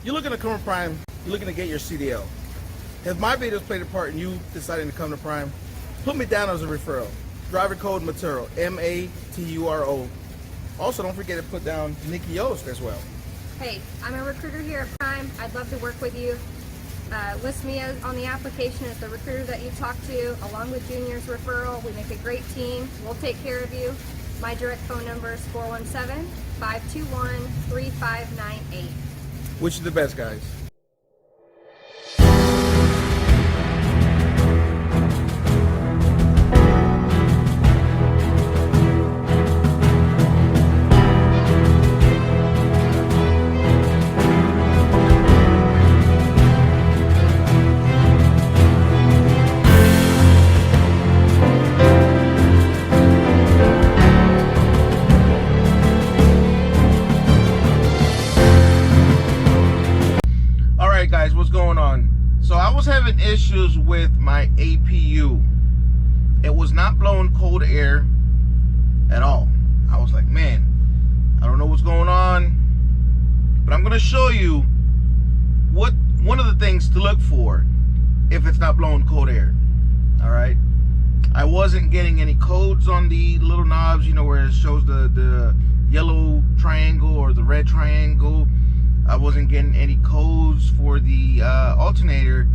You're looking to come to Prime, you're looking to get your CDL. If my videos played a part in you deciding to come to Prime, put me down as a referral. Driver code Maturo, M-A-T-U-R-O. Also, don't forget to put down Nikki Yost as well. Hey, I'm a recruiter here at Prime. I'd love to work with you. List me as, on the application as the recruiter that you talk to, along with Junior's referral. We make a great team. We'll take care of you. My direct phone number is 417-521-3598. Which is the best, guys? Guys, what's going on? So I was having issues with my APU. It was not blowing cold air at all. I was like, man, I don't know what's going on, but I'm gonna show you one of the things to look for if it's not blowing cold air. All right, I wasn't getting any codes on the little knobs, you know, where it shows the yellow triangle or the red triangle. I wasn't getting any codes for the alternator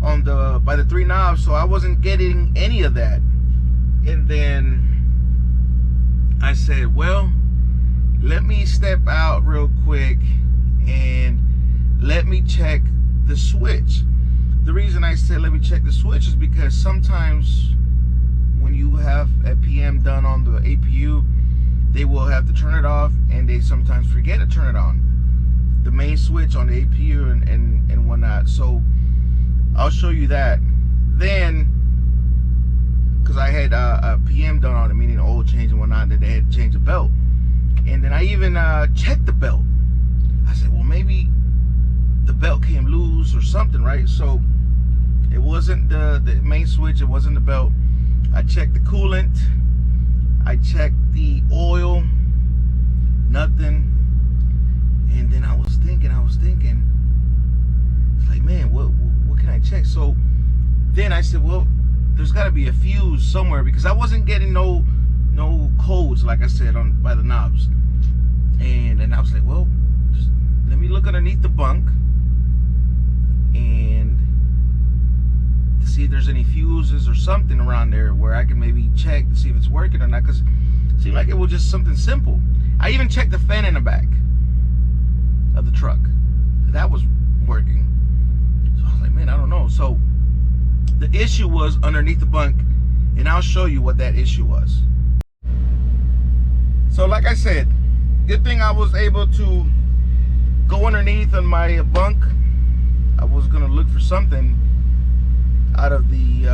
on by the three knobs, so I wasn't getting any of that. And then I said, well, let me step out real quick and let me check the switch. The reason I said let me check the switch is because sometimes when you have a PM done on the APU, they will have to turn it off, and they sometimes forget to turn it on, the main switch on the APU and whatnot. So I'll show you that. Then, because I had a PM done on it, meaning oil change and whatnot, that they had to change the belt. And then I even checked the belt. I said, well, maybe the belt came loose or something, right? So it wasn't the main switch, it wasn't the belt. I checked the coolant, I checked the oil, nothing. And then I was thinking, it's like, man, what can I check? So then I said, well, there's got to be a fuse somewhere, because I wasn't getting no codes, like I said, by the knobs. And I was like, well, just let me look underneath the bunk and to see if there's any fuses or something around there where I can maybe check to see if it's working or not, because it seemed like it was just something simple. I even checked the fan in the back of the truck, that was working. So I was like, man, I don't know. So the issue was underneath the bunk, and I'll show you what that issue was. So like I said, good thing I was able to go underneath on my bunk. I was gonna look for something out of the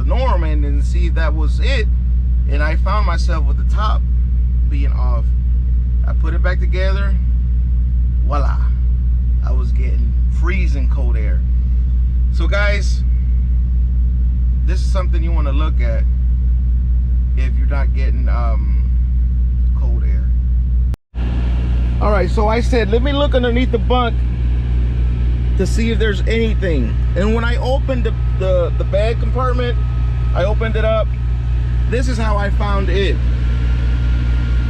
norm and then see if that was it, and I found myself with the top being off. I put it back together, voila, I was getting freezing cold air. So guys, this is something you want to look at if you're not getting cold air. All right, so I said, let me look underneath the bunk to see if there's anything. And when I opened the bag compartment, I opened it up, this is how I found it.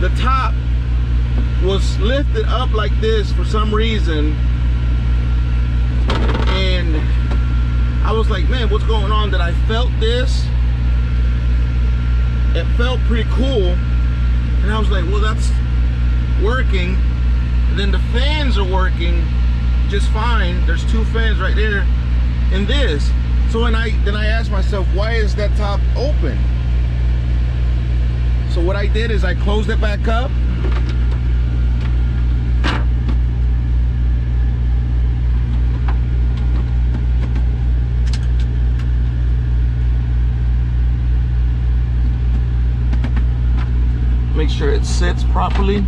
The top was lifted up like this for some reason, and I was like, man, what's going on? That I felt this, it felt pretty cool, and I was like, well, that's working. And then the fans are working just fine. There's two fans right there and this. So then I asked myself, why is that top open? So what I did is I closed it back up. Make sure it sits properly.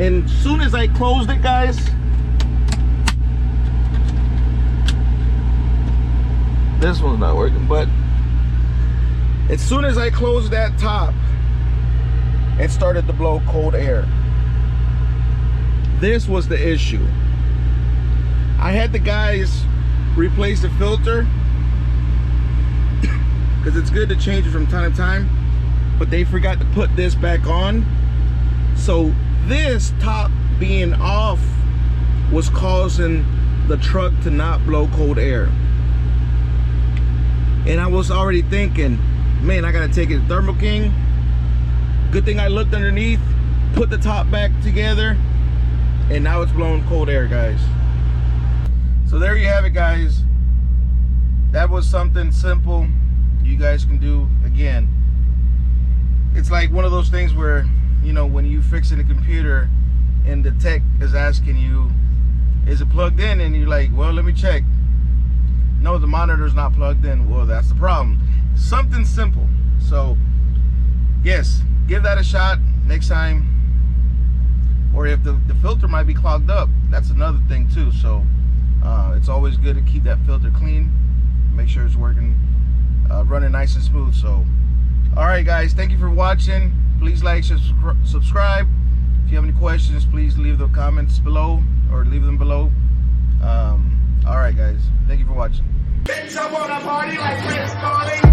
And as soon as I closed it, guys, This one's not working, but as soon as I closed that top, it started to blow cold air. This was the issue. I had the guys replace the filter because it's good to change it from time to time, but they forgot to put this back on. So this top being off was causing the truck to not blow cold air. And I was already thinking, man, I gotta take it to Thermo King. Good thing I looked underneath, put the top back together, and now it's blowing cold air, guys. So there you have it, guys. That was something simple you guys can do. Again, it's like one of those things where, you know, when you fix in a computer and the tech is asking you, is it plugged in? And you're like, well, let me check. No, the monitor's not plugged in. Well, that's the problem. Something simple. So yes, give that a shot next time. Or if the filter might be clogged up, that's another thing too. So it's always good to keep that filter clean, make sure it's working, running nice and smooth. So all right, guys, thank you for watching. Please like, subscribe. If you have any questions, please leave the comments below, or leave them below. All right, guys, thank you for watching. Bitch, I wanna party like Prince Calling.